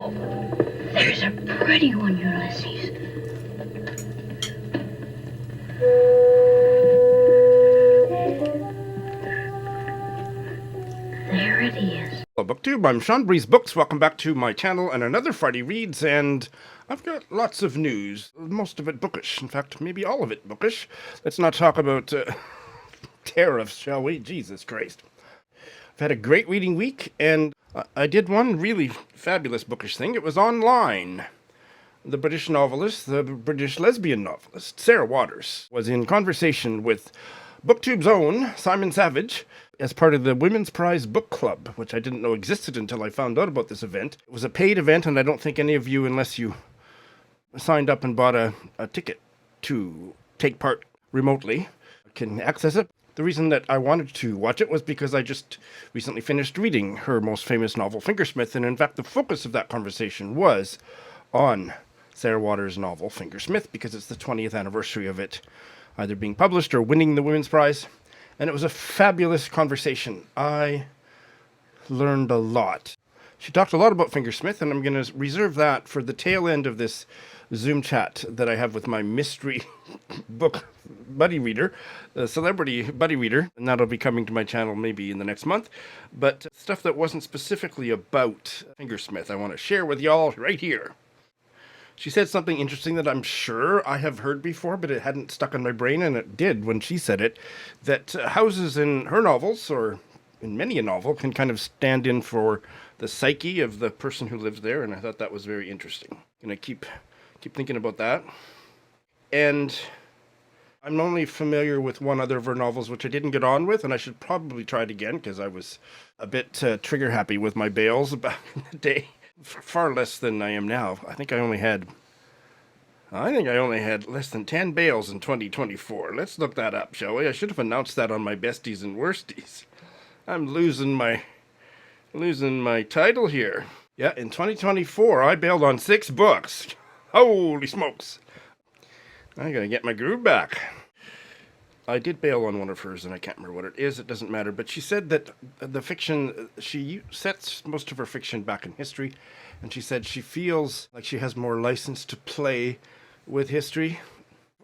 There's a pretty one, Ulysses. There it is. Hello BookTube, I'm Sean Breeze Books. Welcome back to my channel and another Friday Reads, and I've got lots of news, most of it bookish. In fact, maybe all of it bookish. Let's not talk about tariffs, shall we? Jesus Christ. I've had a great reading week, and I did one really fabulous bookish thing. It was online. The British novelist, the British lesbian novelist, Sarah Waters, was in conversation with BookTube's own Simon Savage as part of the Women's Prize Book Club, which I didn't know existed until I found out about this event. It was a paid event, and I don't think any of you, unless you signed up and bought a ticket to take part remotely, can access it. The reason that I wanted to watch it was because I just recently finished reading her most famous novel, Fingersmith, and in fact the focus of that conversation was on Sarah Waters' novel, Fingersmith, because it's the 20th anniversary of it either being published or winning the Women's Prize. And it was a fabulous conversation. I learned a lot. She talked a lot about Fingersmith, and I'm going to reserve that for the tail end of this Zoom chat that I have with my mystery book buddy reader, the celebrity buddy reader, and that'll be coming to my channel maybe in the next month. But stuff that wasn't specifically about Fingersmith, I want to share with y'all right here. She said something interesting that I'm sure I have heard before, but it hadn't stuck in my brain, and it did when she said it, that houses in her novels, or in many a novel, can kind of stand in for the psyche of the person who lives there, and I thought that was very interesting. And I keep thinking about that. And I'm only familiar with one other of her novels, which I didn't get on with, and I should probably try it again, because I was a bit trigger happy with my bails back in the day. Far less than I am now. I think I only had less than 10 bails in 2024. Let's look that up, shall we? I should have announced that on my besties and worsties. I'm losing my title here. Yeah, in 2024, I bailed on 6 books. Holy smokes. I gotta get my groove back. I did bail on one of hers, and I can't remember what it is. It doesn't matter. But she said that the fiction, she sets most of her fiction back in history, and she said she feels like she has more license to play with history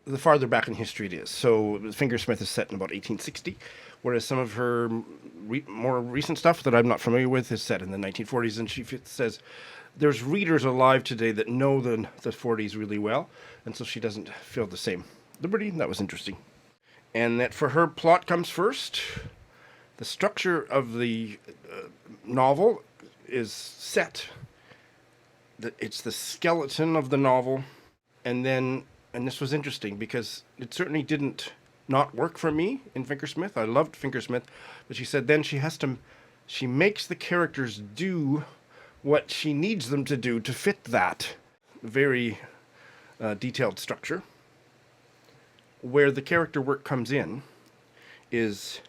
the farther back in history it is. So Fingersmith is set in about 1860, whereas some of her more recent stuff that I'm not familiar with is set in the 1940s, and she says there's readers alive today that know the 40s really well, and so she doesn't feel the same liberty. That was interesting. And that for her, plot comes first. The structure of the novel is set. It's the skeleton of the novel. And this was interesting because it certainly didn't not work for me in Fingersmith. I loved Fingersmith. But she said then she makes the characters do what she needs them to do to fit that very detailed structure. Where the character work comes in is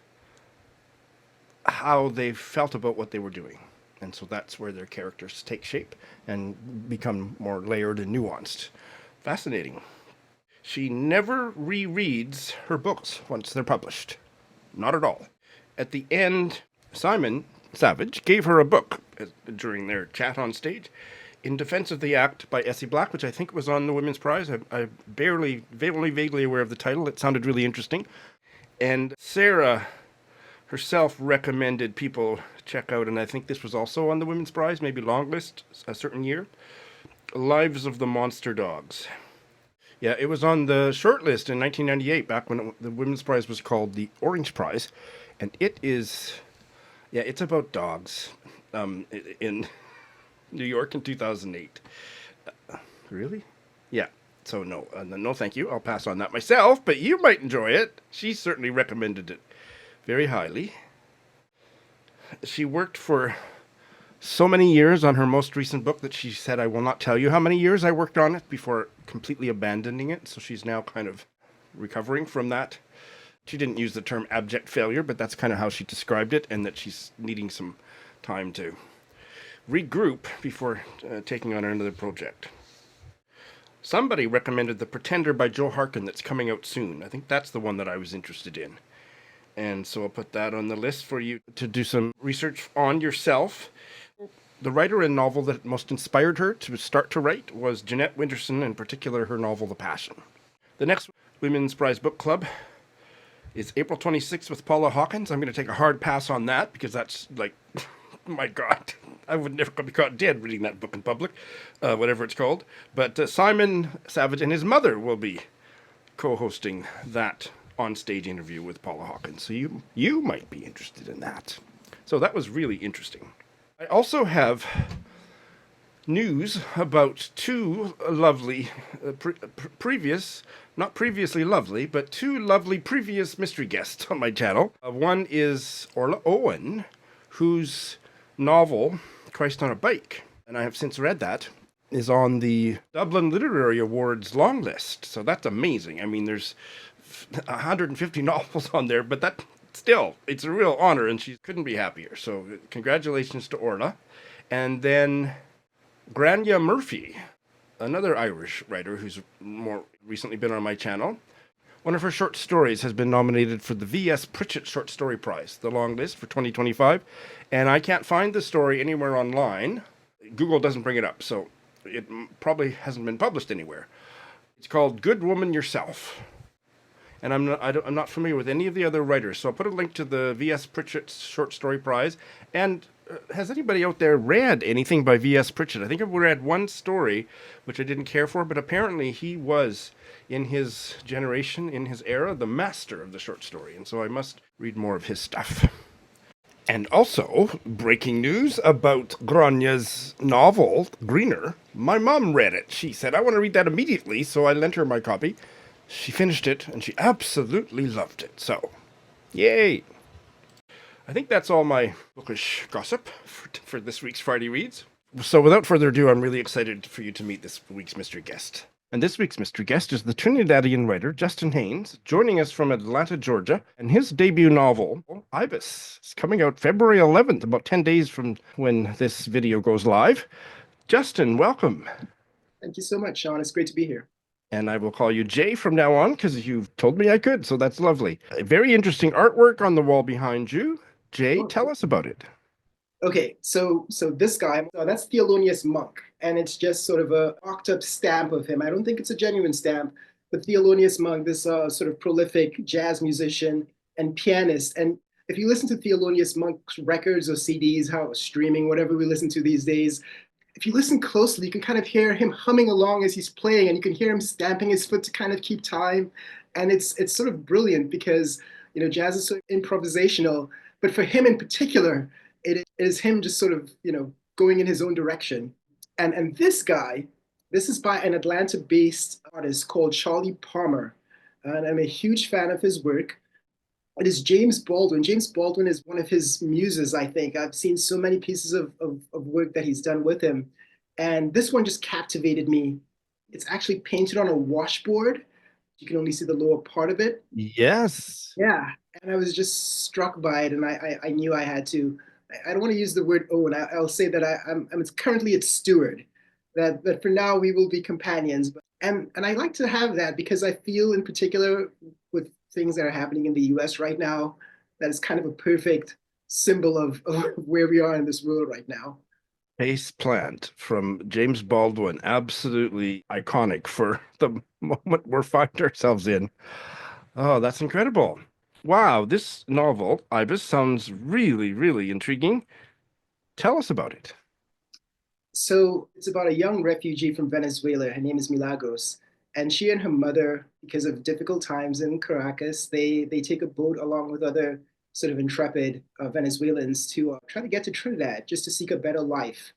how they felt about what they were doing. And so that's where their characters take shape and become more layered and nuanced. Fascinating. She never rereads her books once they're published. Not at all. At the end, Simon Savage gave her a book during their chat on stage, In Defense of the Act by Essie Black, which I think was on the Women's Prize. I'm vaguely aware of the title. It sounded really interesting. And Sarah herself recommended people check out, and I think this was also on the Women's Prize, maybe Longlist, a certain year, Lives of the Monster Dogs. Yeah, it was on the shortlist in 1998, back when the Women's Prize was called the Orange Prize. And it's about dogs in New York in 2008. Really? Yeah. So no thank you. I'll pass on that myself, but you might enjoy it. She certainly recommended it very highly. She worked for so many years on her most recent book that she said, I will not tell you how many years I worked on it before completely abandoning it. So she's now kind of recovering from that. She didn't use the term abject failure, but that's kind of how she described it, and that she's needing some time to regroup before taking on another project. Somebody recommended The Pretender by Joe Harkin that's coming out soon. I think that's the one that I was interested in. And so I'll put that on the list for you to do some research on yourself. The writer and novel that most inspired her to start to write was Jeanette Winterson, in particular her novel The Passion. The next Women's Prize Book Club is April 26th with Paula Hawkins. I'm going to take a hard pass on that because that's like, my God, I would never be caught dead reading that book in public, whatever it's called. But Simon Savage and his mother will be co-hosting that on-stage interview with Paula Hawkins. So you might be interested in that. So that was really interesting. I also have news about two lovely not previously lovely, but two lovely previous mystery guests on my channel. One is Orla Owen, whose novel, Christ on a Bike, and I have since read that, is on the Dublin Literary Awards long list. So that's amazing. I mean, there's 150 novels on there, but that still, it's a real honor, and she couldn't be happier. So congratulations to Orla. And then Grania Murphy, another Irish writer who's more recently been on my channel. One of her short stories has been nominated for the V.S. Pritchett Short Story Prize, the long list for 2025. And I can't find the story anywhere online. Google doesn't bring it up, so it probably hasn't been published anywhere. It's called Good Woman Yourself. And I'm not familiar with any of the other writers, so I'll put a link to the V.S. Pritchett Short Story Prize. And has anybody out there read anything by V.S. Pritchett? I think I've read one story, which I didn't care for, but apparently he was, in his generation, in his era, the master of the short story. And so I must read more of his stuff. And also, breaking news about Grania's novel, Greener. My mom read it. She said, I want to read that immediately, so I lent her my copy. She finished it, and she absolutely loved it. So, yay! I think that's all my bookish gossip for this week's Friday Reads. So without further ado, I'm really excited for you to meet this week's mystery guest. And this week's mystery guest is the Trinidadian writer Justin Haynes, joining us from Atlanta, Georgia, and his debut novel, Ibis, is coming out February 11th, about 10 days from when this video goes live. Justin, welcome. Thank you so much, Sean. It's great to be here. And I will call you Jay from now on because you've told me I could, so that's lovely. Very interesting artwork on the wall behind you. Jay, tell us about it. Okay, so this guy, that's Thelonious Monk, and it's just sort of a mocked up stamp of him. I don't think it's a genuine stamp, but Thelonious Monk, this sort of prolific jazz musician and pianist. And if you listen to Thelonious Monk's records or CDs, how streaming, whatever we listen to these days, if you listen closely, you can kind of hear him humming along as he's playing, and you can hear him stamping his foot to kind of keep time. And it's sort of brilliant because, you know, jazz is so improvisational, but for him in particular, it is him just sort of, you know, going in his own direction. And this guy, this is by an Atlanta-based artist called Charlie Palmer. And I'm a huge fan of his work. It is James Baldwin. James Baldwin is one of his muses, I think. I've seen so many pieces of work that he's done with him. And this one just captivated me. It's actually painted on a washboard. You can only see the lower part of it. Yes. Yeah. And I was just struck by it. And I knew I had to. I don't want to use the word own. I'll say that I'm currently its steward. That for now we will be companions. And I like to have that because I feel in particular with things that are happening in the US right now, that is kind of a perfect symbol of where we are in this world right now. Face Plant from James Baldwin, absolutely iconic for the moment we're finding ourselves in. Oh, that's incredible. Wow, this novel, Ibis, sounds really, really intriguing. Tell us about it. So it's about a young refugee from Venezuela. Her name is Milagros. And she and her mother, because of difficult times in Caracas, they take a boat along with other sort of intrepid Venezuelans to try to get to Trinidad just to seek a better life.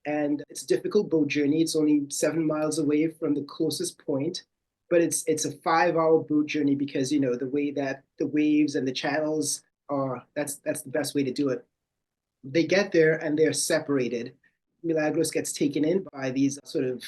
And it's a difficult boat journey. It's only 7 miles away from the closest point, but it's a 5-hour boat journey because, you know, the way that the waves and the channels are, that's the best way to do it. They get there and they're separated. Milagros gets taken in by these sort of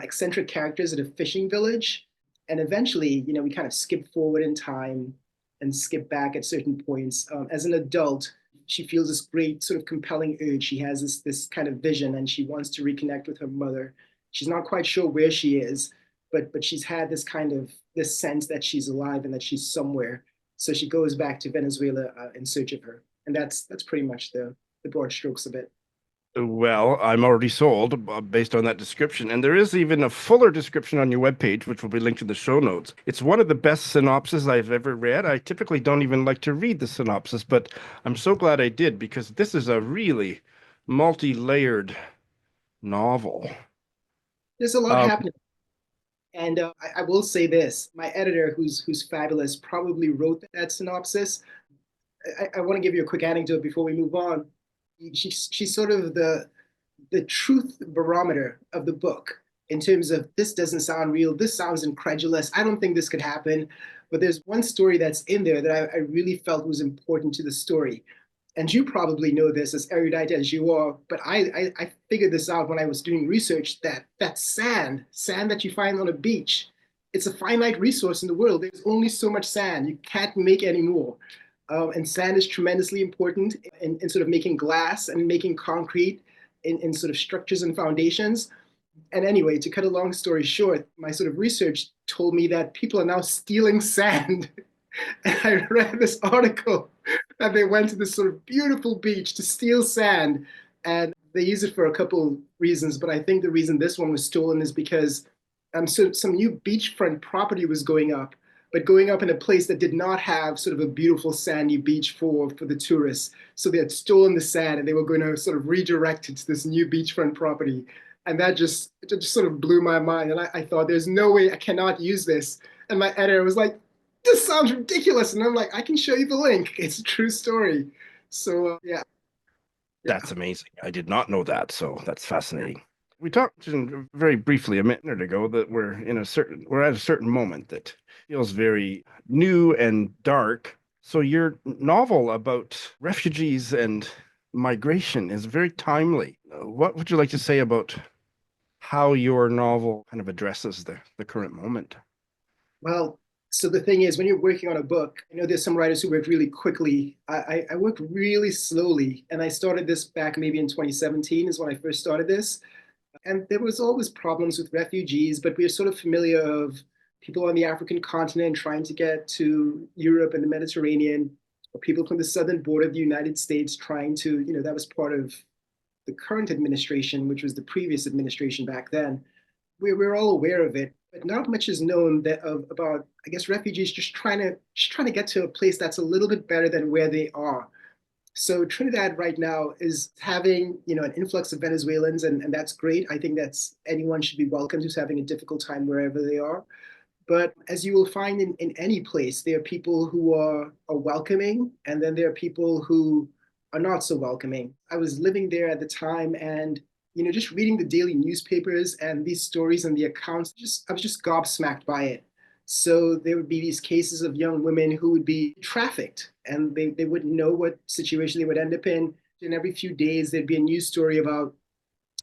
eccentric characters at a fishing village. And eventually, you know, we kind of skip forward in time and skip back at certain points. As an adult, she feels this great sort of compelling urge. She has this kind of vision and she wants to reconnect with her mother. She's not quite sure where she is, but she's had this kind of this sense that she's alive and that she's somewhere. So she goes back to Venezuela in search of her. And that's pretty much the broad strokes of it. Well, I'm already sold based on that description. And there is even a fuller description on your webpage, which will be linked in the show notes. It's one of the best synopses I've ever read. I typically don't even like to read the synopsis, but I'm so glad I did because this is a really multi-layered novel. There's a lot Um, happening. And I will say this: my editor, who's fabulous, probably wrote that synopsis. I want to give you a quick anecdote before we move on. She's sort of the truth barometer of the book in terms of this doesn't sound real, this sounds incredulous, I don't think this could happen. But there's one story that's in there that I really felt was important to the story. And you probably know this as erudite as you are, but I figured this out when I was doing research that sand that you find on a beach, it's a finite resource in the world. There's only so much sand. You can't make any more. And sand is tremendously important in sort of making glass and making concrete in sort of structures and foundations. And anyway, to cut a long story short, my sort of research told me that people are now stealing sand. And I read this article that they went to this sort of beautiful beach to steal sand. And they use it for a couple reasons, but I think the reason this one was stolen is because so some new beachfront property was going up, but going up in a place that did not have sort of a beautiful sandy beach for the tourists. So they had stolen the sand and they were going to sort of redirect it to this new beachfront property. And that just sort of blew my mind. And I thought, there's no way I cannot use this. And my editor was like, this sounds ridiculous. And I'm like, I can show you the link. It's a true story. So yeah. that's amazing. I did not know that, so that's fascinating. We talked very briefly a minute ago that we're at a certain moment that feels very new and dark. So your novel about refugees and migration is very timely. What would you like to say about how your novel kind of addresses the current moment? Well, so the thing is, when you're working on a book, I know there's some writers who work really quickly. I work really slowly, and I started this back maybe in 2017 is when I first started this. And there was always problems with refugees, but we're sort of familiar of people on the African continent trying to get to Europe and the Mediterranean, or people from the southern border of the United States trying to, that was part of the current administration, which was the previous administration back then. We're all aware of it, but not much is known about, I guess, refugees just trying to get to a place that's a little bit better than where they are. So Trinidad right now is having, an influx of Venezuelans, and that's great. I think that's anyone should be welcome who's having a difficult time wherever they are. But as you will find in any place, there are people who are welcoming, and then there are people who are not so welcoming. I was living there at the time, and just reading the daily newspapers and these stories and the accounts, I was just gobsmacked by it. So there would be these cases of young women who would be trafficked, and they wouldn't know what situation they would end up in. And every few days, there'd be a news story about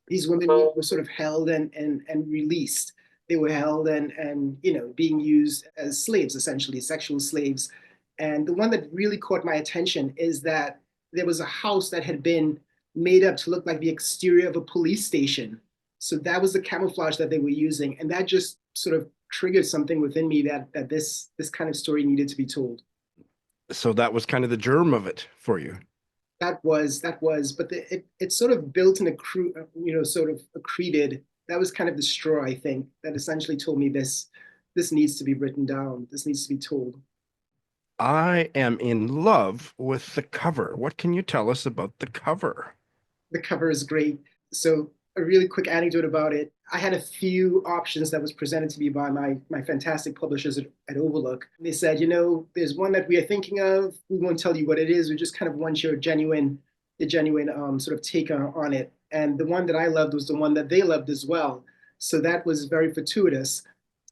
these women who were sort of held and released. They were held and being used as slaves, essentially sexual slaves. And the one that really caught my attention is that there was a house that had been made up to look like the exterior of a police station. So that was the camouflage that they were using, and that just sort of triggered something within me that this kind of story needed to be told. So that was kind of the germ of it for you. But it sort of built and sort of accreted. That was kind of the straw, I think, that essentially told me this needs to be written down. This needs to be told. I am in love with the cover. What can you tell us about the cover? The cover is great. So a really quick anecdote about it. I had a few options that was presented to me by my fantastic publishers at Overlook. They said, there's one that we are thinking of. We won't tell you what it is. We just kind of want your genuine sort of take on it. And the one that I loved was the one that they loved as well. So that was very fortuitous.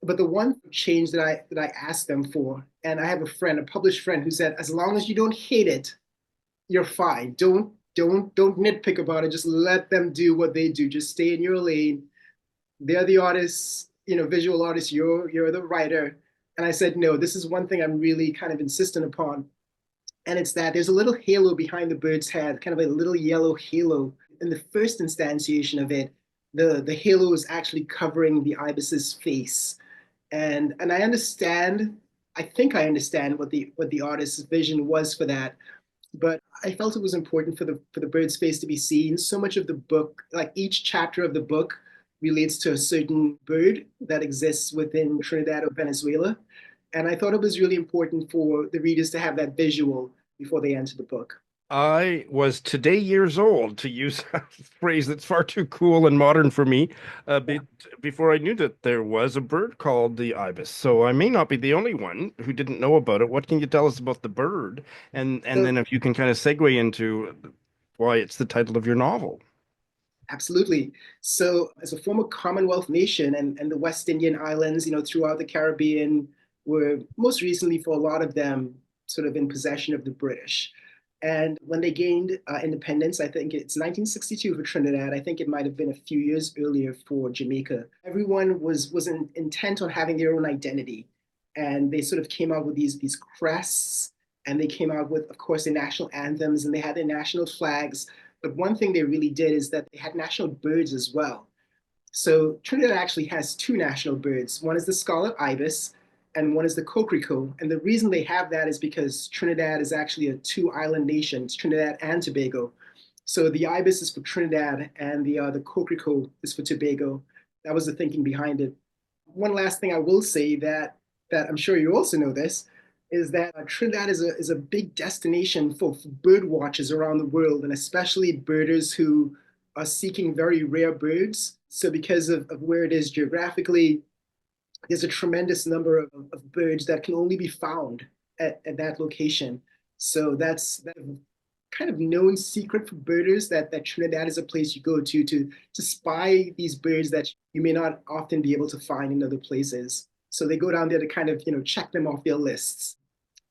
But the one change that I asked them for, and I have a published friend, who said, as long as you don't hate it, you're fine. Don't nitpick about it. Just let them do what they do. Just stay in your lane. They're the artists, visual artists. You're the writer. And I said, no, this is one thing I'm really kind of insistent upon. And it's that there's a little halo behind the bird's head, kind of a little yellow halo. In the first instantiation of it, the halo is actually covering the ibis's face. And I understand, I think I understand what the artist's vision was for that. but I felt it was important for the bird space to be seen. So much of the book, like each chapter of the book, relates to a certain bird that exists within Trinidad or Venezuela. And I thought it was really important for the readers to have that visual before they enter the book. I was today years old, to use a phrase that's far too cool and modern for me, before I knew that there was a bird called the ibis. So I may not be the only one who didn't know about it. What can you tell us about the bird? And So then if you can kind of segue into why it's the title of your novel. absolutely. So, as a former Commonwealth nation and the West Indian Islands, throughout the Caribbean, were most recently, for a lot of them, sort of in possession of the British. And when they gained independence, I think it's 1962 for Trinidad. I think it might have been a few years earlier for Jamaica. Everyone was intent on having their own identity, and they sort of came out with these crests, and they came out with, of course, their national anthems, and they had their national flags. But one thing they really did is that they had national birds as well. So Trinidad actually has two national birds. One is the scarlet ibis, and one is the coquelicot. And the reason they have that is because Trinidad is actually a two-island nation. It's Trinidad and Tobago. So the ibis is for Trinidad, and the coquelicot is for Tobago. That was the thinking behind it. One last thing I will say that I'm sure you also know this is that Trinidad is a big destination for bird watchers around the world, and especially birders who are seeking very rare birds. So because of where it is geographically, there's a tremendous number of birds that can only be found at that location. So that kind of known secret for birders that Trinidad is a place you go to spy these birds that you may not often be able to find in other places. So they go down there to kind of check them off their lists.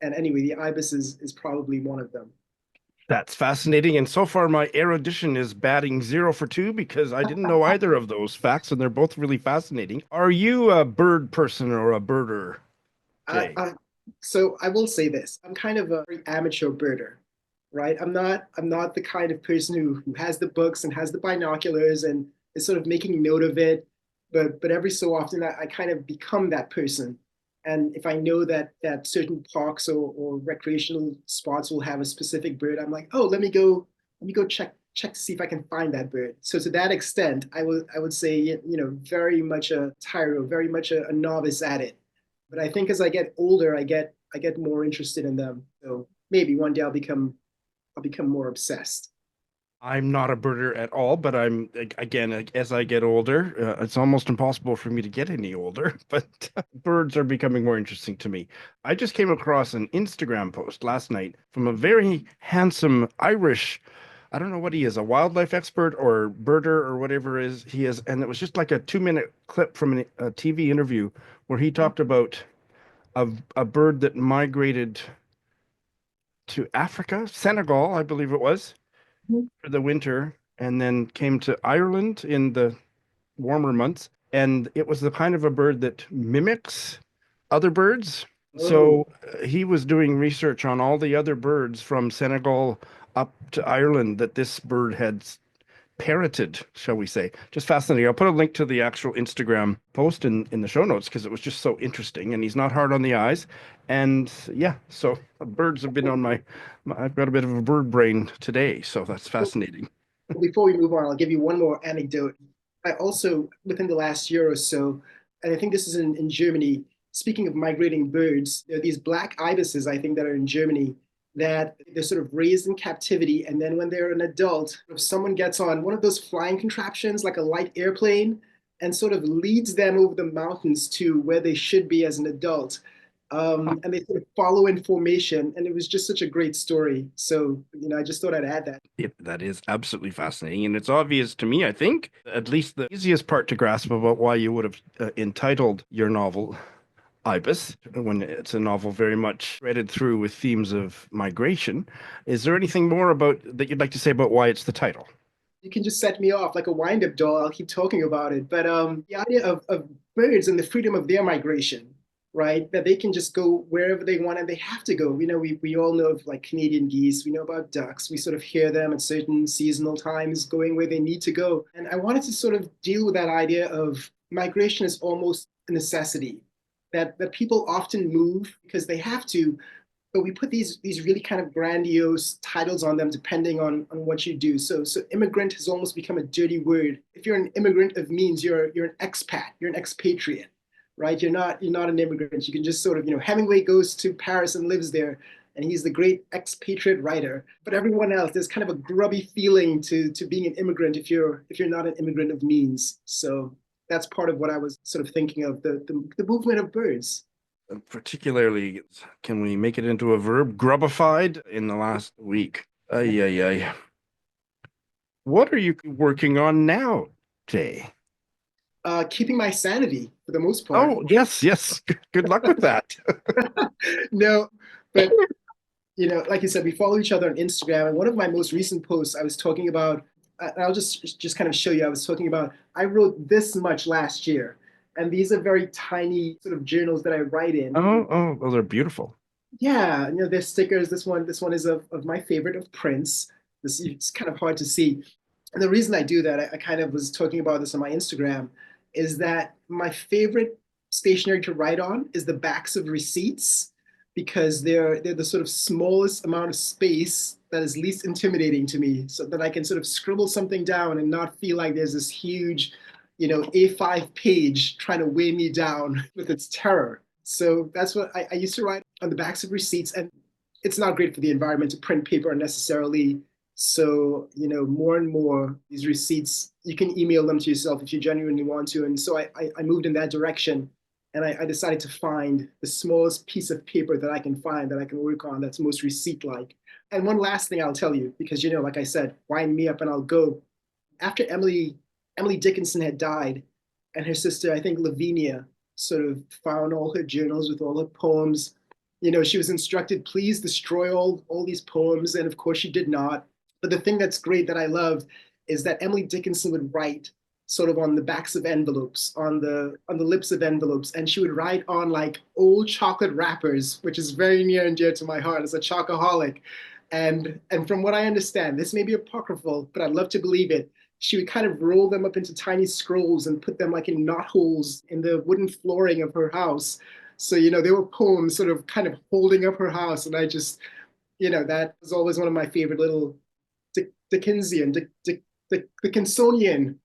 And anyway, the ibis is probably one of them. That's fascinating. And so far, my erudition is batting 0 for 2 because I didn't know either of those facts, and they're both really fascinating. Are you a bird person or a birder, I, Jay? I, so I will say this: I'm kind of a very amateur birder, right? I'm not the kind of person who has the books and has the binoculars and is sort of making note of it. But every so often, I kind of become that person. And if I know that certain parks or recreational spots will have a specific bird, I'm like, oh, let me go check to see if I can find that bird. So to that extent, I would say, very much a tyro, very much a novice at it. But I think as I get older, I get more interested in them. So maybe one day I'll become more obsessed. I'm not a birder at all, but again, as I get older, it's almost impossible for me to get any older, but birds are becoming more interesting to me. I just came across an Instagram post last night from a very handsome Irish, I don't know what he is, a wildlife expert or birder or whatever is he is, and it was just like a 2 minute clip from a TV interview where he talked about a bird that migrated to Africa, Senegal, I believe it was for the winter and then came to Ireland in the warmer months. And it was the kind of a bird that mimics other birds. Oh, So he was doing research on all the other birds from Senegal up to Ireland that this bird had parroted, shall we say. Just fascinating. I'll put a link to the actual Instagram post in the show notes because it was just so interesting. And he's not hard on the eyes. And yeah, so birds have been on I've got a bit of a bird brain today. So that's fascinating. before we move on, I'll give you one more anecdote. I also, within the last year or so, and I think this is in Germany, speaking of migrating birds, there are these black ibises, I think, that are in Germany that they're sort of raised in captivity. And then when they're an adult, if someone gets on one of those flying contraptions, like a light airplane, and sort of leads them over the mountains to where they should be as an adult, and they sort of follow in formation. And it was just such a great story. So, I just thought I'd add that. That is absolutely fascinating. And it's obvious to me, I think, at least the easiest part to grasp about why you would have entitled your novel Ibis, when it's a novel very much threaded through with themes of migration. Is there anything more about that you'd like to say about why it's the title? You can just set me off like a wind-up doll. I'll keep talking about it. But the idea of birds and the freedom of their migration, right? That they can just go wherever they want and they have to go. We all know of like Canadian geese. We know about ducks. We sort of hear them at certain seasonal times going where they need to go. And I wanted to sort of deal with that idea of migration is almost a necessity. That people often move because they have to, but we put these really kind of grandiose titles on them depending on what you do. So immigrant has almost become a dirty word. If you're an immigrant of means, you're an expat, you're an expatriate, right? You're not an immigrant. You can just sort of, Hemingway goes to Paris and lives there, and he's the great expatriate writer. But everyone else, there's kind of a grubby feeling to being an immigrant if you're not an immigrant of means. So that's part of what I was sort of thinking of, the movement of birds. Particularly, can we make it into a verb? Grubified in the last week. Ay, ay, ay. What are you working on now, Jay? Keeping my sanity for the most part. Oh, yes, yes. Good luck with that. No, but like you said, we follow each other on Instagram, and one of my most recent posts, I was talking about. I'll just kind of show you. I was talking about I wrote this much last year, and these are very tiny sort of journals that I write in. Oh, those are beautiful. Yeah, there's stickers. This one is of my favorite, of Prince. This It's kind of hard to see, and the reason I do that, I kind of was talking about this on my Instagram, is that my favorite stationery to write on is the backs of receipts, because they're the sort of smallest amount of space that is least intimidating to me, so that I can sort of scribble something down and not feel like there's this huge, A5 page trying to weigh me down with its terror. So that's what I used to write on the backs of receipts, and it's not great for the environment to print paper unnecessarily. So, more and more these receipts, you can email them to yourself if you genuinely want to. And so I moved in that direction, and I decided to find the smallest piece of paper that I can find that I can work on that's most receipt-like. And one last thing I'll tell you, because, like I said, wind me up and I'll go. After Emily Dickinson had died, and her sister, I think Lavinia, sort of found all her journals with all her poems, she was instructed, please destroy all these poems. And of course she did not. But the thing that's great that I loved is that Emily Dickinson would write sort of on the backs of envelopes, on the lips of envelopes, and she would write on like old chocolate wrappers, which is very near and dear to my heart as a chocoholic. And from what I understand, this may be apocryphal, but I'd love to believe it. She would kind of roll them up into tiny scrolls and put them like in knot holes in the wooden flooring of her house. So, they were poems sort of kind of holding up her house. And I just, that was always one of my favorite little Dickensian, Dickinsonian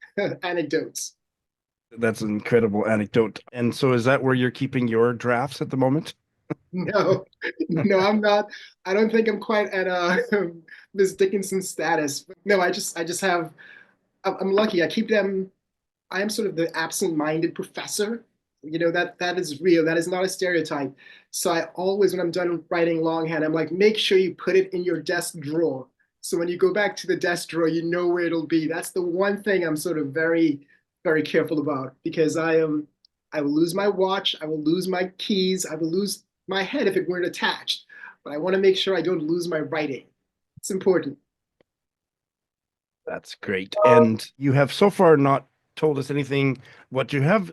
anecdotes. That's an incredible anecdote. And so is that where you're keeping your drafts at the moment? No, no, I'm not. I don't think I'm quite at Miss Dickinson status. No, I just have. I'm lucky. I keep them. I am sort of the absent-minded professor. That is real. That is not a stereotype. So I always, when I'm done writing longhand, I'm like, make sure you put it in your desk drawer. So when you go back to the desk drawer, you know where it'll be. That's the one thing I'm sort of very, very careful about, because I will lose my watch, I will lose my keys, I will lose my head if it weren't attached. But I want to make sure I don't lose my writing. It's important. That's great. And you have so far not told us anything. What you have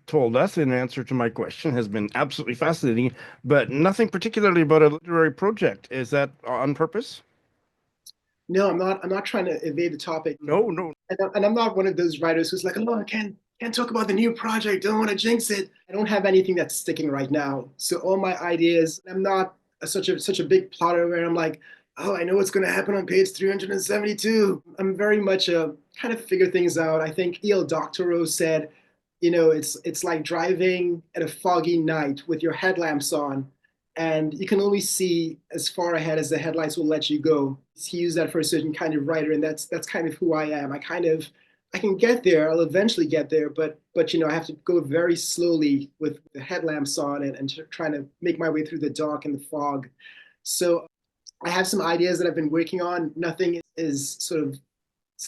told us in answer to my question has been absolutely fascinating, but nothing particularly about a literary project. Is that on purpose? No, I'm not. I'm not trying to evade the topic. No, no. And I'm not one of those writers who's like, oh, I can't talk about the new project. Don't want to jinx it. I don't have anything that's sticking right now. So all my ideas, I'm not such a big plotter where I'm like, oh, I know what's going to happen on page 372. I'm very much a kind of figure things out. I think E.L. Doctorow said, it's like driving at a foggy night with your headlamps on, and you can only see as far ahead as the headlights will let you go. He used that for a certain kind of writer, and that's kind of who I am. I can get there. I'll eventually get there, but I have to go very slowly with the headlamps on and trying to make my way through the dark and the fog. So I have some ideas that I've been working on. Nothing is sort of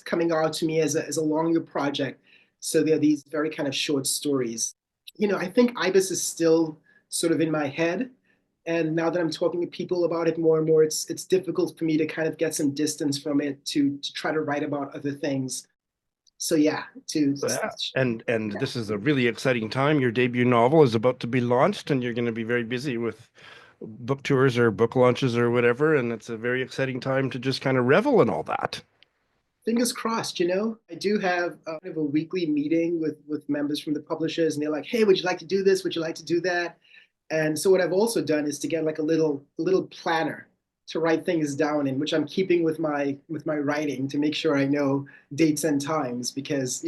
coming out to me as a longer project. So there are these very kind of short stories. I think Ibis is still sort of in my head. And now that I'm talking to people about it more and more, it's difficult for me to kind of get some distance from it to try to write about other things. So yeah, and this is a really exciting time. Your debut novel is about to be launched, and you're going to be very busy with book tours or book launches or whatever. And it's a very exciting time to just kind of revel in all that. Fingers crossed. I do have kind of a weekly meeting with members from the publishers, and they're like, hey, would you like to do this? Would you like to do that? And so what I've also done is to get like a little planner to write things down in, which I'm keeping with my writing to make sure I know dates and times because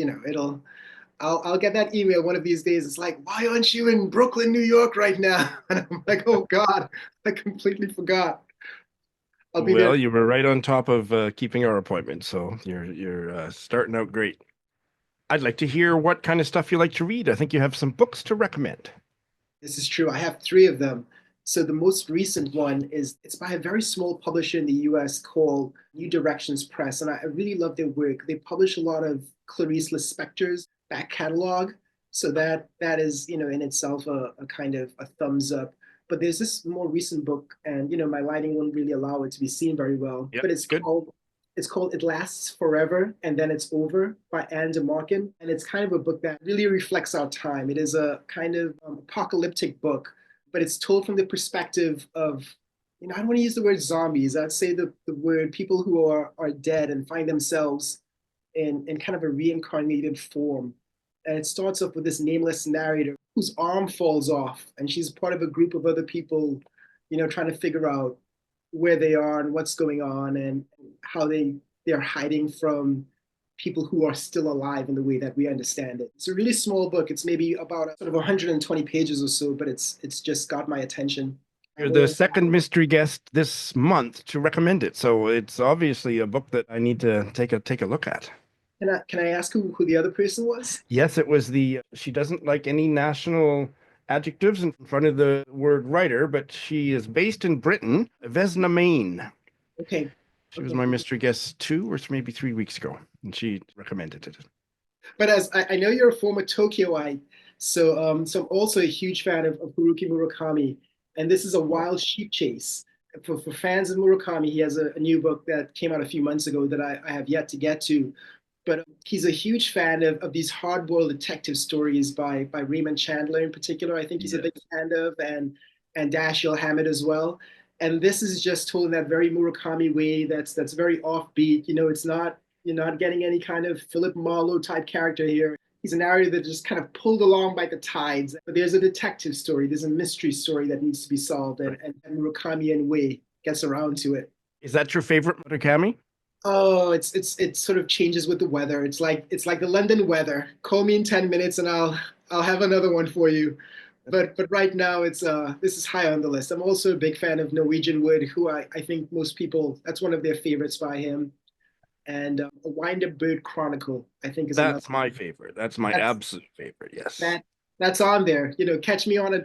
I'll get that email one of these days. It's like, why aren't you in Brooklyn, New York right now? And I'm like, oh God, I completely forgot. I'll be there. Well, you were right on top of keeping our appointment, so you're starting out great. I'd like to hear what kind of stuff you like to read. I think you have some books to recommend. This is true. I have three of them. So the most recent one is it's by a very small publisher in the US called New Directions Press. And I really love their work. They publish a lot of Clarice Lispector's back catalog. So that is, in itself a kind of a thumbs up. But there's this more recent book, and my lighting won't really allow it to be seen very well. Yep, But it's good. called It Lasts Forever and Then It's Over by Anne DeMarkin. And it's kind of a book that really reflects our time. It is a kind of apocalyptic book, but it's told from the perspective of, I don't want to use the word zombies. I'd say the word people who are dead and find themselves in kind of a reincarnated form. And it starts off with this nameless narrator whose arm falls off, and she's part of a group of other people, trying to figure out where they are and what's going on and how they're hiding from people who are still alive in the way that we understand it. It's a really small book. It's maybe about sort of 120 pages or so, but it's just got my attention. You're the second mystery guest this month to recommend it, so it's obviously a book that I need to take a look at. Can I ask who the other person was? Yes, it was she doesn't like any national adjectives in front of the word writer, but she is based in Britain, Vesna, Maine. Okay. She was my mystery guest 2 or maybe 3 weeks ago, and she recommended it. But as I know you're a former Tokyoite, so I'm also a huge fan of Haruki Murakami, and this is a wild sheep chase. For fans of Murakami, he has a new book that came out a few months ago that I have yet to get to. But he's a huge fan of these hard-boiled detective stories by Raymond Chandler in particular. I think he's a big fan of, and Dashiell Hammett as well. And this is just told in that very Murakami way that's very offbeat. It's not you're not getting any kind of Philip Marlowe type character here. He's a narrator that just kind of pulled along by the tides. But there's a detective story, there's a mystery story that needs to be solved, and Murakami way gets around to it. Is that your favorite Murakami? Oh, it sort of changes with the weather. It's like the London weather. Call me in 10 minutes and I'll have another one for you. But right now this is high on the list. I'm also a big fan of Norwegian Wood, who I think most people, that's one of their favorites by him. And A Wind-Up Bird Chronicle, I think is That's another. my favorite. That's my absolute favorite. Yes. That's on there. Catch me on a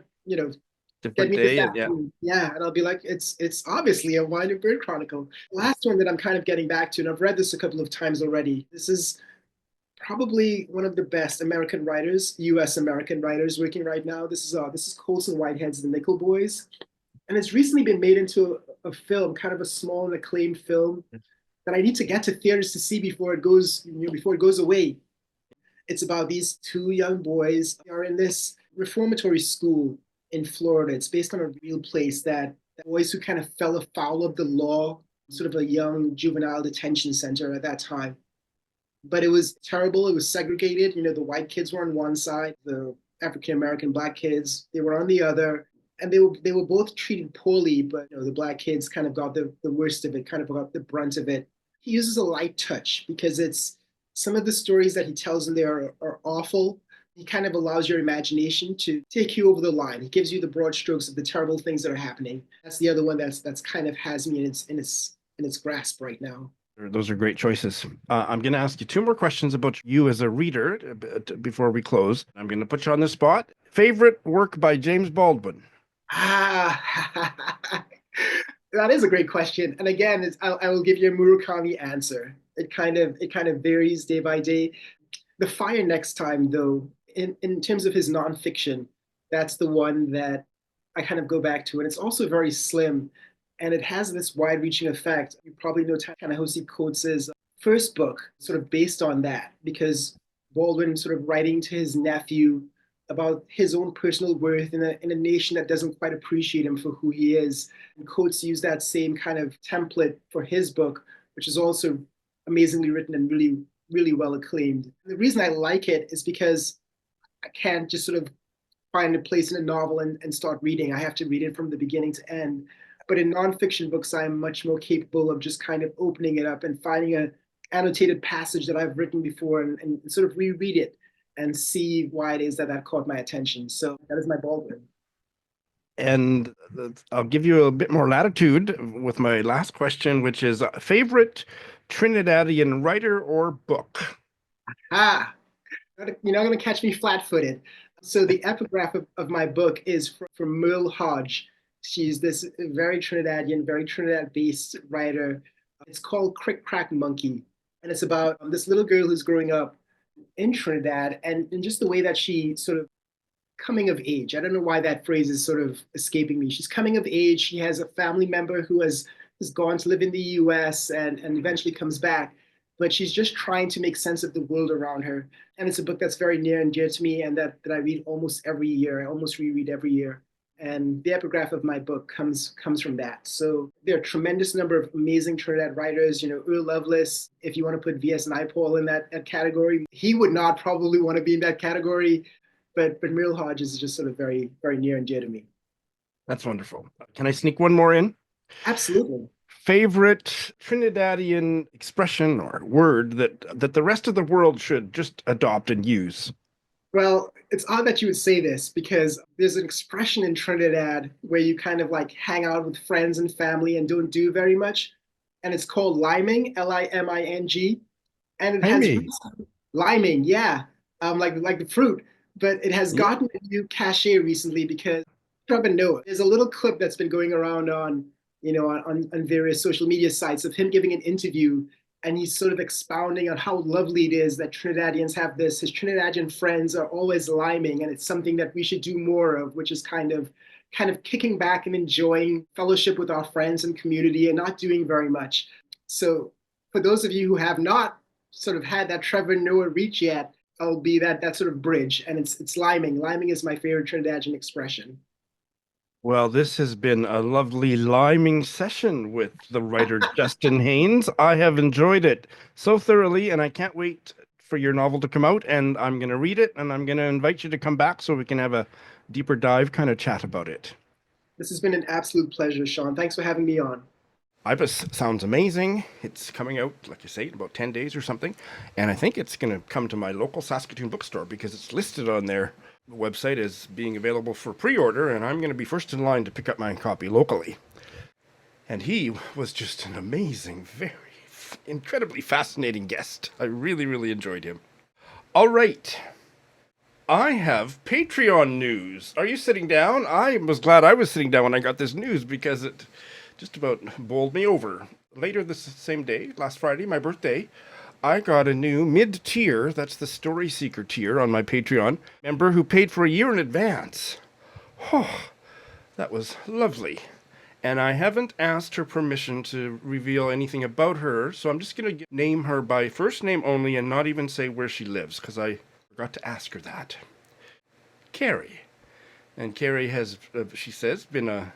get Different me this day, and yeah. afternoon. Yeah, and I'll be like, it's obviously A Wind-Up Bird Chronicle. The last one that I'm kind of getting back to, and I've read this a couple of times already. This is probably one of the best American writers, U.S. American writers working right now. This is Colson Whitehead's The Nickel Boys, and it's recently been made into a film, kind of a small and acclaimed film that I need to get to theaters to see before it goes away. It's about these two young boys who are in this reformatory school in Florida. It's based on a real place that boys who kind of fell afoul of the law, sort of a young juvenile detention center at that time. But it was terrible. It was segregated. The white kids were on one side, the African American black kids, they were on the other. And they were both treated poorly, but the black kids kind of got the worst of it, kind of got the brunt of it. He uses a light touch because it's some of the stories that he tells in there are awful. He kind of allows your imagination to take you over the line. He gives you the broad strokes of the terrible things that are happening. That's the other one that's kind of has me in its grasp right now. Those are great choices. I'm going to ask you 2 more questions about you as a reader before we close. I'm going to put you on the spot. Favorite work by James Baldwin? That is a great question. And again, I will give you a Murakami answer. It kind of varies day by day. The Fire Next Time, though, in terms of his nonfiction, that's the one that I kind of go back to. And it's also very slim, and it has this wide-reaching effect. You probably know Ta-Nehisi Coates' first book, sort of based on that, because Baldwin sort of writing to his nephew about his own personal worth in a nation that doesn't quite appreciate him for who he is. And Coates used that same kind of template for his book, which is also amazingly written and really, really well acclaimed. The reason I like it is because I can't just sort of find a place in a novel and start reading. I have to read it from the beginning to end. But in nonfiction books, I'm much more capable of just kind of opening it up and finding a annotated passage that I've written before and sort of reread it and see why it is that caught my attention. So that is my Baldwin. And I'll give you a bit more latitude with my last question, which is favorite Trinidadian writer or book? Ah, you're not going to catch me flat-footed. So the epigraph of my book is from Merle Hodge. She's this very Trinidadian, very Trinidad-based writer. It's called Crick, Crack, Monkey. And it's about this little girl who's growing up in Trinidad and just the way that she sort of coming of age. I don't know why that phrase is sort of escaping me. She's coming of age. She has a family member who has gone to live in the US and eventually comes back. But she's just trying to make sense of the world around her. And it's a book that's very near and dear to me and that I read almost every year. I almost reread every year. And the epigraph of my book comes from that. So there are a tremendous number of amazing Trinidad writers. Earl Lovelace, if you want to put V.S. Naipaul in that category, he would not probably want to be in that category. But Merle Hodge is just sort of very, very near and dear to me. That's wonderful. Can I sneak one more in? Absolutely. Favorite Trinidadian expression or word that the rest of the world should just adopt and use? Well, it's odd that you would say this because there's an expression in Trinidad where you kind of like hang out with friends and family and don't do very much. And it's called liming, Liming. And it has liming, yeah, like the fruit. But it has gotten a new cachet recently because Trevor Noah. There's a little clip that's been going around on various social media sites of him giving an interview, and he's sort of expounding on how lovely it is that Trinidadians have this. His Trinidadian friends are always liming, and it's something that we should do more of, which is kind of kicking back and enjoying fellowship with our friends and community and not doing very much. So for those of you who have not sort of had that Trevor Noah reach yet, I'll be that sort of bridge, and it's liming. Liming is my favorite Trinidadian expression. Well, this has been a lovely liming session with the writer Justin Haynes. I have enjoyed it so thoroughly, and I can't wait for your novel to come out, and I'm going to read it, and I'm going to invite you to come back so we can have a deeper dive kind of chat about it. This has been an absolute pleasure, Sean. Thanks for having me on. Ibis sounds amazing. It's coming out, like you say, in about 10 days or something. And I think it's going to come to my local Saskatoon bookstore because it's listed on their website as being available for pre-order, and I'm going to be first in line to pick up my copy locally. And he was just an amazing, very incredibly fascinating guest. I really, really enjoyed him. All right. I have Patreon news. Are you sitting down? I was glad I was sitting down when I got this news because it just about bowled me over. Later this same day, last Friday, my birthday, I got a new mid-tier, that's the Story Seeker tier on my Patreon, member who paid for a year in advance. Oh, that was lovely. And I haven't asked her permission to reveal anything about her, so I'm just going to name her by first name only and not even say where she lives, because I forgot to ask her that. Carrie. And Carrie has, she says, been a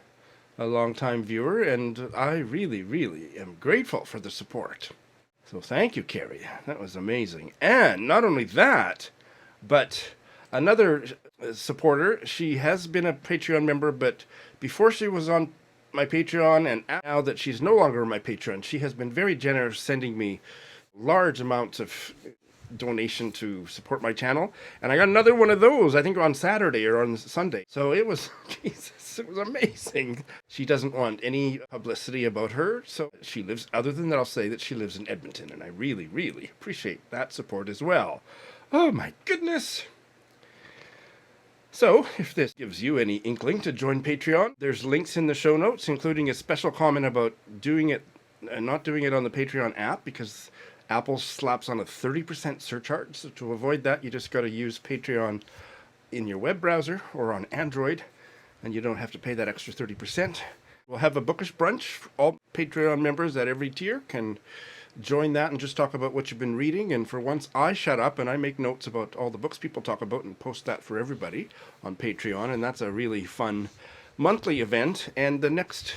long-time viewer, and I really, really am grateful for the support. So thank you, Carrie. That was amazing. And not only that, but another supporter, she has been a Patreon member, but before she was on my Patreon, and now that she's no longer on my Patreon, she has been very generous, sending me large amounts of donation to support my channel. And I got another one of those, I think on Saturday or on Sunday. So it was, Jesus, it was amazing. She doesn't want any publicity about her. So she lives, other than that, I'll say that she lives in Edmonton. And I really, really appreciate that support as well. Oh my goodness. So, if this gives you any inkling to join Patreon, there's links in the show notes, including a special comment about doing it and not doing it on the Patreon app, because Apple slaps on a 30% surcharge. So to avoid that, you just got to use Patreon in your web browser or on Android, and you don't have to pay that extra 30%. We'll have a bookish brunch. All Patreon members at every tier can join that and just talk about what you've been reading. And for once, I shut up and I make notes about all the books people talk about and post that for everybody on Patreon. And that's a really fun monthly event. And the next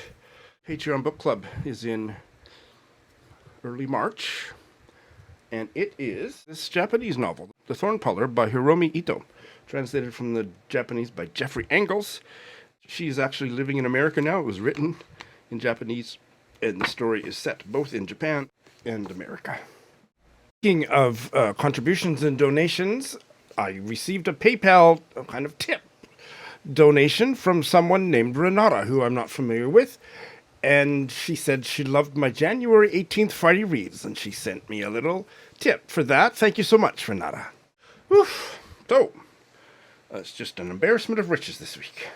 Patreon book club is in early March. And it is this Japanese novel, The Thornpuller by Hiromi Ito. translated from the Japanese by Jeffrey Engels. She's actually living in America now. It was written in Japanese, and the story is set both in Japan and America. Speaking of contributions and donations, I received a PayPal kind of tip donation from someone named Renata, who I'm not familiar with. And she said she loved my January 18th Friday reads, and she sent me a little tip for that. Thank you so much, Renata. Oof. So, it's just an embarrassment of riches this week.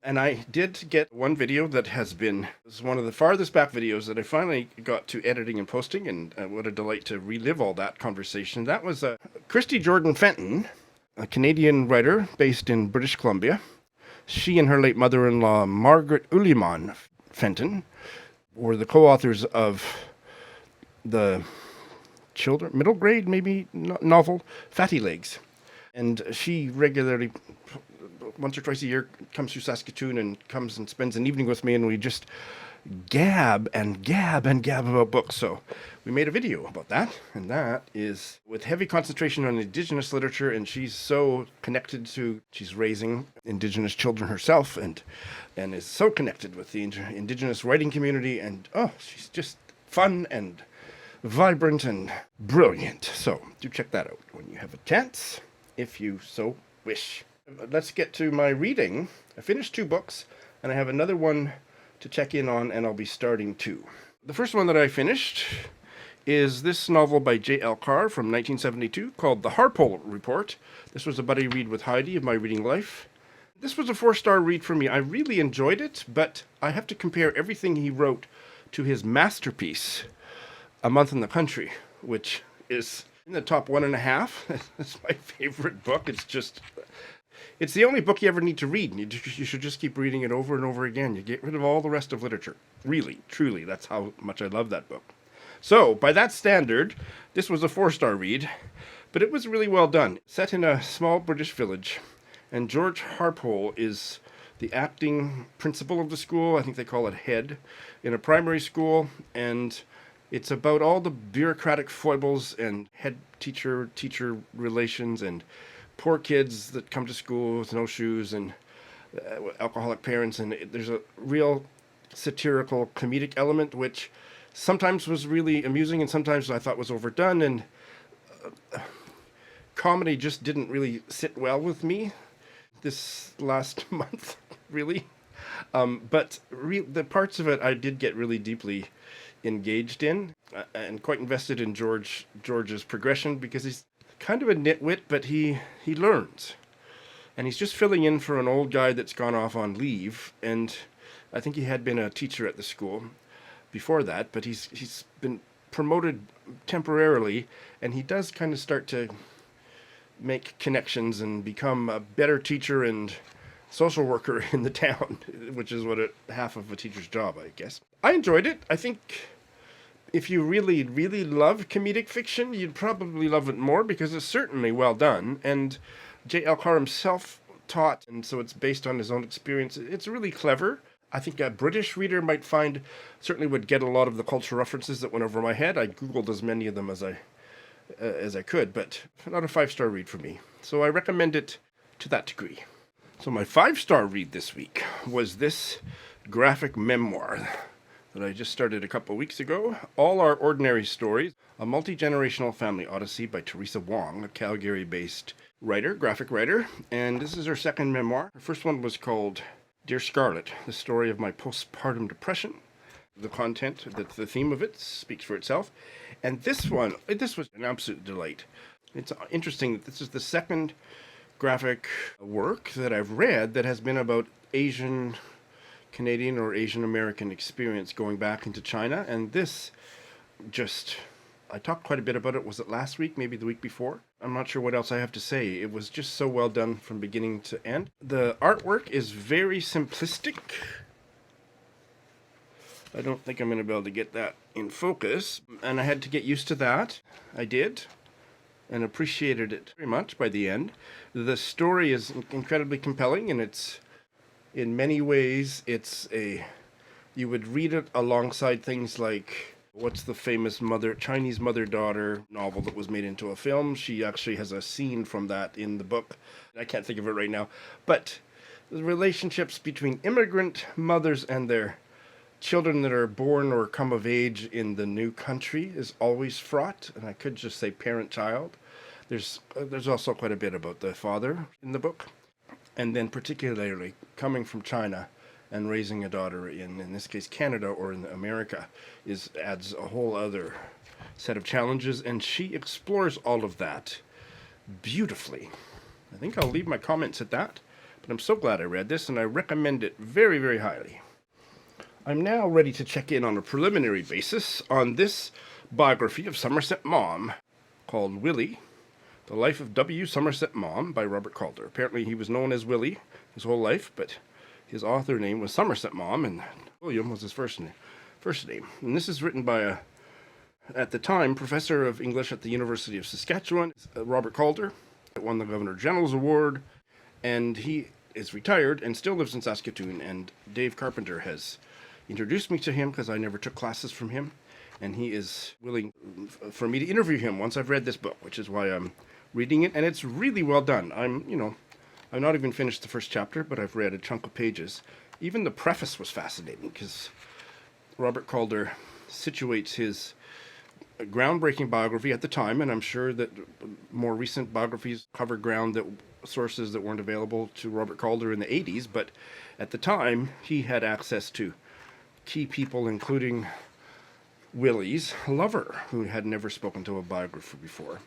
And I did get one video that has been one of the farthest back videos that I finally got to editing and posting, and what a delight to relive all that conversation. That was Christy Jordan Fenton, a Canadian writer based in British Columbia. She and her late mother-in-law, Margaret Uliman Fenton, were the co-authors of the middle grade, maybe, novel, Fatty Legs. And she regularly, once or twice a year, comes to Saskatoon and comes and spends an evening with me, and we just gab about books. So we made a video about that, and that is with heavy concentration on Indigenous literature, and she's so connected to, she's raising Indigenous children herself, and is so connected with the Indigenous writing community, and she's just fun and vibrant and brilliant. So do check that out when you have a chance, if you so wish. Let's get to my reading. I finished 2 books, and I have another one to check in on, and I'll be starting 2. The first one that I finished is this novel by J.L. Carr from 1972 called The Harpole Report. This was a buddy read with Heidi of my reading life. This was a 4-star read for me. I really enjoyed it, but I have to compare everything he wrote to his masterpiece, A Month in the Country, which is in the top 1.5. It's my favorite book. It's the only book you ever need to read. You should just keep reading it over and over again. You get rid of all the rest of literature. Really, truly, that's how much I love that book. So, by that standard, this was a 4-star read, but it was really well done. Set in a small British village, and George Harpole is the acting principal of the school. I think they call it head, in a primary school, and it's about all the bureaucratic foibles and head teacher relations and poor kids that come to school with no shoes and alcoholic parents, and there's a real satirical comedic element which sometimes was really amusing and sometimes I thought was overdone, and comedy just didn't really sit well with me this last month, really. But the parts of it I did get really deeply engaged in and quite invested in George's progression, because he's kind of a nitwit, but he learns. And he's just filling in for an old guy that's gone off on leave, and I think he had been a teacher at the school before that, but he's been promoted temporarily, and he does kind of start to make connections and become a better teacher and social worker in the town, which is half of a teacher's job, I guess. I enjoyed it. I think if you really, really love comedic fiction, you'd probably love it more, because it's certainly well done. And J.L. Carr himself taught, and so it's based on his own experience. It's really clever. I think a British reader might certainly would get a lot of the cultural references that went over my head. I Googled as many of them as I could, but not a 5-star read for me. So I recommend it to that degree. So my 5-star read this week was this graphic memoir that I just started a couple of weeks ago, All Our Ordinary Stories, a Multigenerational Family Odyssey by Teresa Wong, a Calgary-based graphic writer, and this is her second memoir. Her first one was called Dear Scarlet, the story of my postpartum depression. The content, the theme of it speaks for itself, and this was an absolute delight. It's interesting that this is the second graphic work that I've read that has been about Asian Canadian or Asian American experience going back into China, and this I talked quite a bit about it. Was it last week, maybe the week before? I'm not sure what else I have to say. It was just so well done from beginning to end. The artwork is very simplistic. I don't think I'm going to be able to get that in focus, and I had to get used to that. I did, and appreciated it very much by the end. The story is incredibly compelling, and in many ways, you would read it alongside things like What's the famous Chinese mother-daughter novel that was made into a film? She actually has a scene from that in the book. I can't think of it right now. But the relationships between immigrant mothers and their children that are born or come of age in the new country is always fraught. And I could just say parent-child. There's also quite a bit about the father in the book. And then particularly coming from China and raising a daughter in this case, Canada or in America, adds a whole other set of challenges, and she explores all of that beautifully. I think I'll leave my comments at that, but I'm so glad I read this, and I recommend it very, very highly. I'm now ready to check in on a preliminary basis on this biography of Somerset Maugham called Willie, The Life of W. Somerset Maugham by Robert Calder. Apparently he was known as Willie his whole life, but his author name was Somerset Maugham, and William was his first name. And this is written by at the time, professor of English at the University of Saskatchewan, Robert Calder, won the Governor General's Award, and he is retired and still lives in Saskatoon, and Dave Carpenter has introduced me to him because I never took classes from him, and he is willing for me to interview him once I've read this book, which is why I'm reading it, and it's really well done. I've not even finished the first chapter, but I've read a chunk of pages. Even the preface was fascinating because Robert Calder situates his groundbreaking biography at the time, and I'm sure that more recent biographies cover sources that weren't available to Robert Calder in the 80s, but at the time he had access to key people, including Willie's lover, who had never spoken to a biographer before.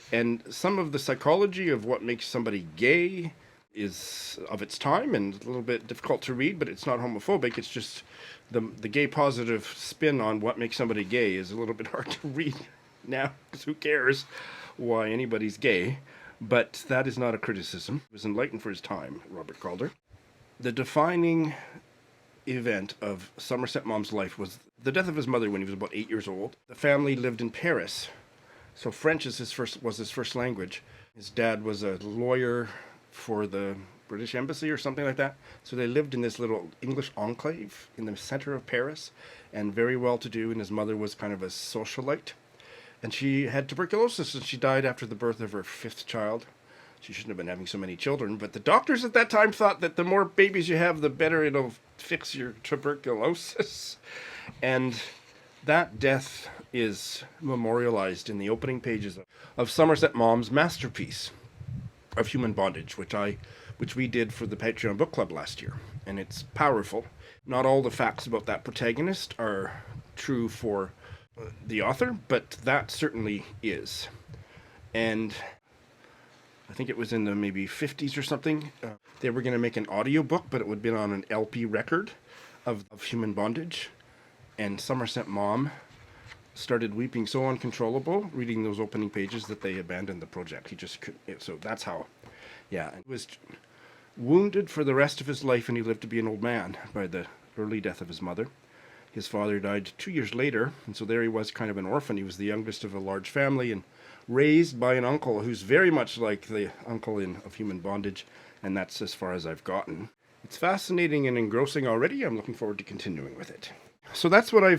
And some of the psychology of what makes somebody gay is of its time and a little bit difficult to read, but it's not homophobic. It's just the gay positive spin on what makes somebody gay is a little bit hard to read now, because who cares why anybody's gay? But that is not a criticism. He was enlightened for his time, Robert Calder. The defining event of Somerset Maugham's life was the death of his mother when he was about 8 years old. The family lived in Paris. So French was his first language. His dad was a lawyer for the British Embassy or something like that. So they lived in this little English enclave in the center of Paris, and very well-to-do, and his mother was kind of a socialite. And she had tuberculosis, and she died after the birth of her 5th child. She shouldn't have been having so many children, but the doctors at that time thought that the more babies you have, the better it'll fix your tuberculosis. And that death is memorialized in the opening pages of Somerset Maugham's masterpiece of Human Bondage, which we did for the Patreon Book Club last year. And it's powerful. Not all the facts about that protagonist are true for the author, but that certainly is. And I think it was in the maybe 50s or something. They were going to make an audiobook, but it would have been on an LP record of Human Bondage. And Somerset Maugham started weeping so uncontrollable reading those opening pages that they abandoned the project. He just couldn't. So that's how, yeah. He was wounded for the rest of his life, and he lived to be an old man by the early death of his mother. His father died 2 years later, and so there he was, kind of an orphan. He was the youngest of a large family and raised by an uncle who's very much like the uncle of Human Bondage, and that's as far as I've gotten. It's fascinating and engrossing already. I'm looking forward to continuing with it. So that's what I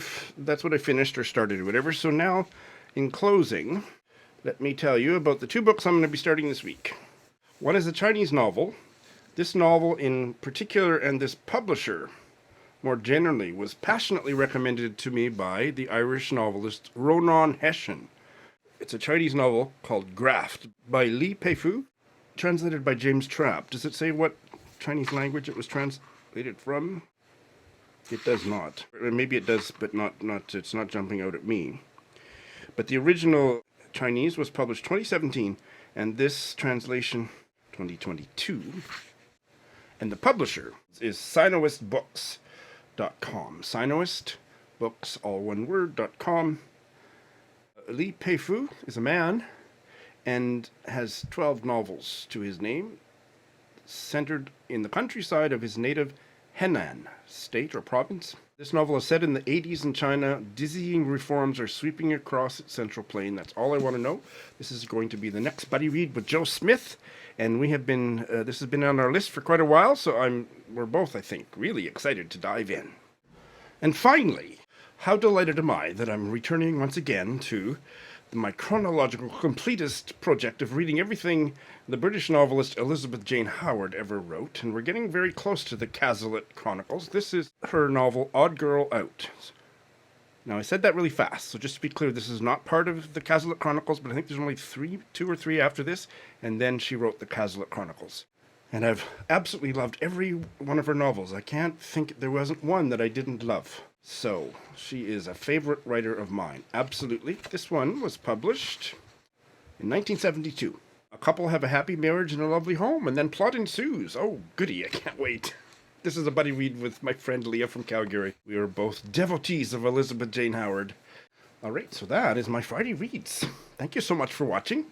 finished or started or whatever. So now, in closing, let me tell you about the 2 books I'm going to be starting this week. One is a Chinese novel. This novel in particular, and this publisher more generally, was passionately recommended to me by the Irish novelist Ronan Hession. It's a Chinese novel called Graft by Li Peifu, translated by James Trapp. Does it say what Chinese language it was translated from? It does not. Or maybe it does, but not. It's not jumping out at me. But the original Chinese was published 2017, and this translation 2022. And the publisher is Sinoistbooks.com. Sinoist Books, all one word.com. Li Peifu is a man and has 12 novels to his name, centered in the countryside of his native Henan state or province. This novel is set in the 80s in China. Dizzying reforms are sweeping across its central plain. That's all I want to know. This is going to be the next buddy read with Joe Smith, and we have been. This has been on our list for quite a while, so we're both, I think, really excited to dive in. And finally, How delighted am I that I'm returning once again to my chronological completist project of reading everything the British novelist Elizabeth Jane Howard ever wrote, and we're getting very close to the Cazalet Chronicles. This is her novel Odd Girl Out. Now, I said that really fast, so just to be clear, this is not part of the Cazalet Chronicles, but I think there's only two or three after this, and then she wrote the Cazalet Chronicles. And I've absolutely loved every one of her novels. I can't think there wasn't one that I didn't love. So, she is a favorite writer of mine. Absolutely. This one was published in 1972. A couple have a happy marriage and a lovely home, and then plot ensues. Oh, goody, I can't wait. This is a buddy read with my friend Leah from Calgary. We are both devotees of Elizabeth Jane Howard. All right, so that is my Friday Reads. Thank you so much for watching.